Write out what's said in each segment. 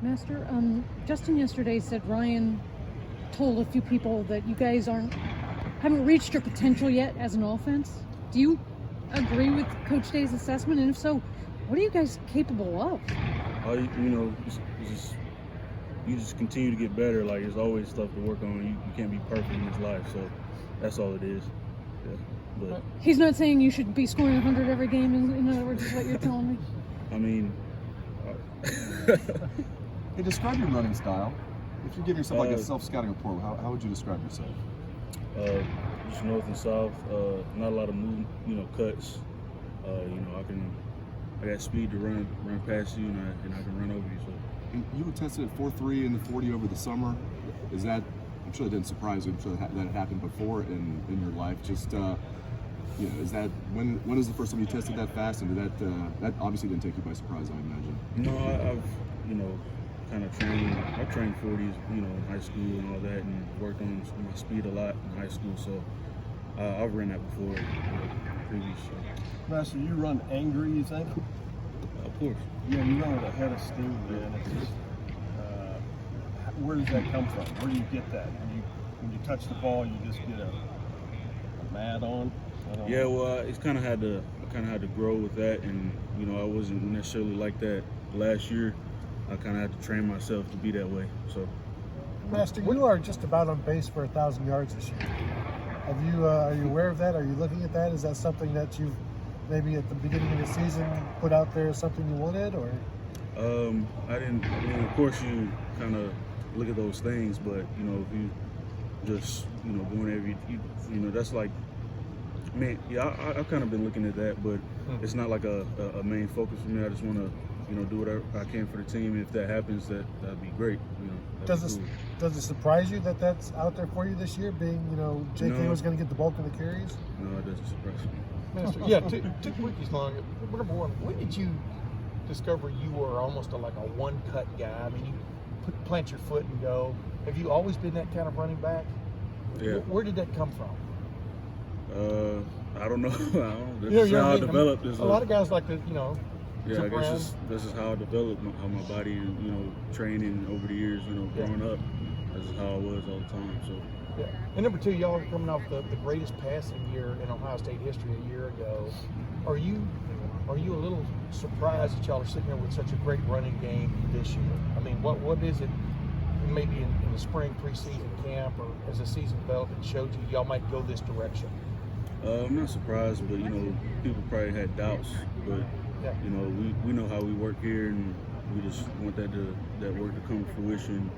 Master, Justin yesterday said Ryan told a few people that you guys haven't reached your potential yet as an offense. Do you agree with Coach Day's assessment? And if so, what are you guys capable of? You just continue to get better. Like, there's always stuff to work on. You can't be perfect in this life, so that's all it is. Yeah. But he's not saying you should be scoring 100 every game. In other words, is what you're telling me. I mean, Hey, describe your running style. If you're giving yourself like a self-scouting report, how would you describe yourself? Just north and south. Not a lot of movement, cuts. I got speed to run past you, and I can run over you. So. And you were tested at 4.3 in the 40 over the summer. Is that? I'm sure it didn't surprise you. I'm sure that had happened before in your life. Just is that when was the first time you tested that fast? And did that obviously didn't take you by surprise, I imagine. No, I've kind of trained. I trained 40s, in high school and all that, and worked on my speed a lot in high school. So I've run that before, previous. Master, you run angry, you think? Of course. Yeah, you run with a head of steam, man. It's just, where does that come from? Where do you get that? When you touch the ball, you just get a mad on? Yeah, well, I kind of had to grow with that, and I wasn't necessarily like that last year. I kind of had to train myself to be that way. So, Master, you are just about on pace for 1,000 yards this year. Are you aware of that? Are you looking at that? Is that something that you've maybe at the beginning of the season put out there as something you wanted, or? I didn't. Of course, you kind of look at those things, but if you just going every, that's like. Man, yeah, I've kind of been looking at that, but it's not like a main focus for me. I just want to, do whatever I can for the team. And if that happens, that'd be great. Does it surprise you that that's out there for you this year? Being, JK was going to get the bulk of the carries. No, it doesn't surprise me. Master, yeah, took Buckeyes long. Number one, when did you discover you were almost like a one-cut guy? I mean, you plant your foot and go. Have you always been that kind of running back? Yeah. Where did that come from? I don't know. This is how I developed. A lot of guys like to, Yeah, I guess this is how I developed how my body, training over the years, growing up. This is how I was all the time. So. Yeah. And number two, y'all are coming off the greatest passing year in Ohio State history a year ago. Are you a little surprised that y'all are sitting there with such a great running game this year? I mean, what is it? Maybe in the spring preseason camp or as the season developed, it showed you y'all might go this direction. I'm not surprised, but people probably had doubts. But we know how we work here, and we just want that work to come to fruition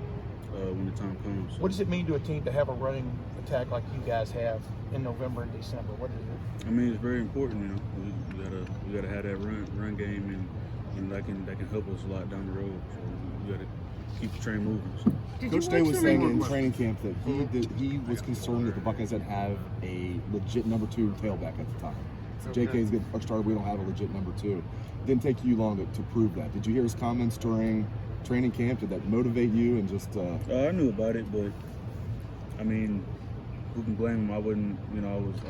when the time comes. What does it mean to a team to have a running attack like you guys have in November and December? What is it? I mean, it's very important. We gotta have that run game, and that can help us a lot down the road. So we gotta keep the train moving. So. Coach Day was saying in training camp that he was concerned that the Buckeyes didn't have a legit number 2 tailback at the time. JK's good our starter. We don't have a legit number 2. Didn't take you long to prove that. Did you hear his comments during training camp? Did that motivate you? And just I knew about it, but I mean, who can blame him? I wouldn't.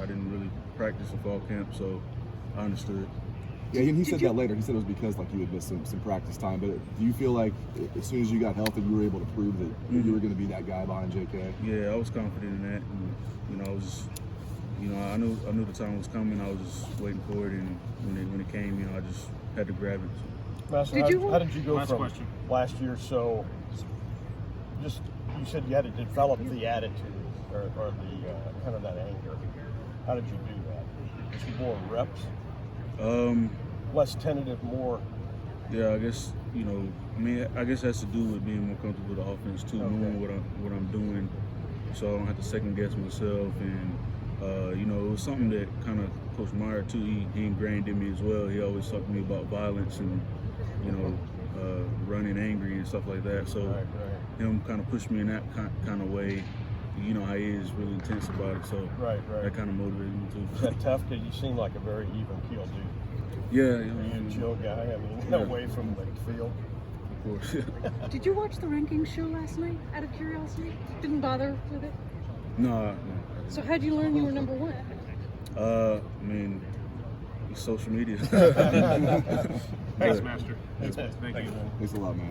I didn't really practice in fall camp, so I understood. Yeah, and he said that later. He said it was because you had missed some practice time. But do you feel like as soon as you got healthy, you were able to prove that you were going to be that guy behind JK? Yeah, I was confident in that. And, I was, I knew the time was coming. I was just waiting for it, and when it came, I just had to grab it. Master, how did you go from last year? So, you said you had to develop the attitude or the kind of that anger. How did you do that? Just more reps. Less tentative, more. Yeah, I guess I guess it has to do with being more comfortable with the offense too, knowing what I'm doing, so I don't have to second guess myself. And it was something that kind of Coach Meyer too. He ingrained in me as well. He always talked to me about violence and running angry and stuff like that. So him kind of pushed me in that kind of way. You know how he is really intense about it, so that kind of motivated me too. Is that tough? Because you seem like a very even-keeled dude. Yeah, You're a chill guy. I mean, away from the field. Of course. Did you watch the rankings show last night out of curiosity? Didn't bother with it? No. So how'd you learn you were number 1? I mean, social media. Thanks, Master. Thank you. Thanks a lot, man.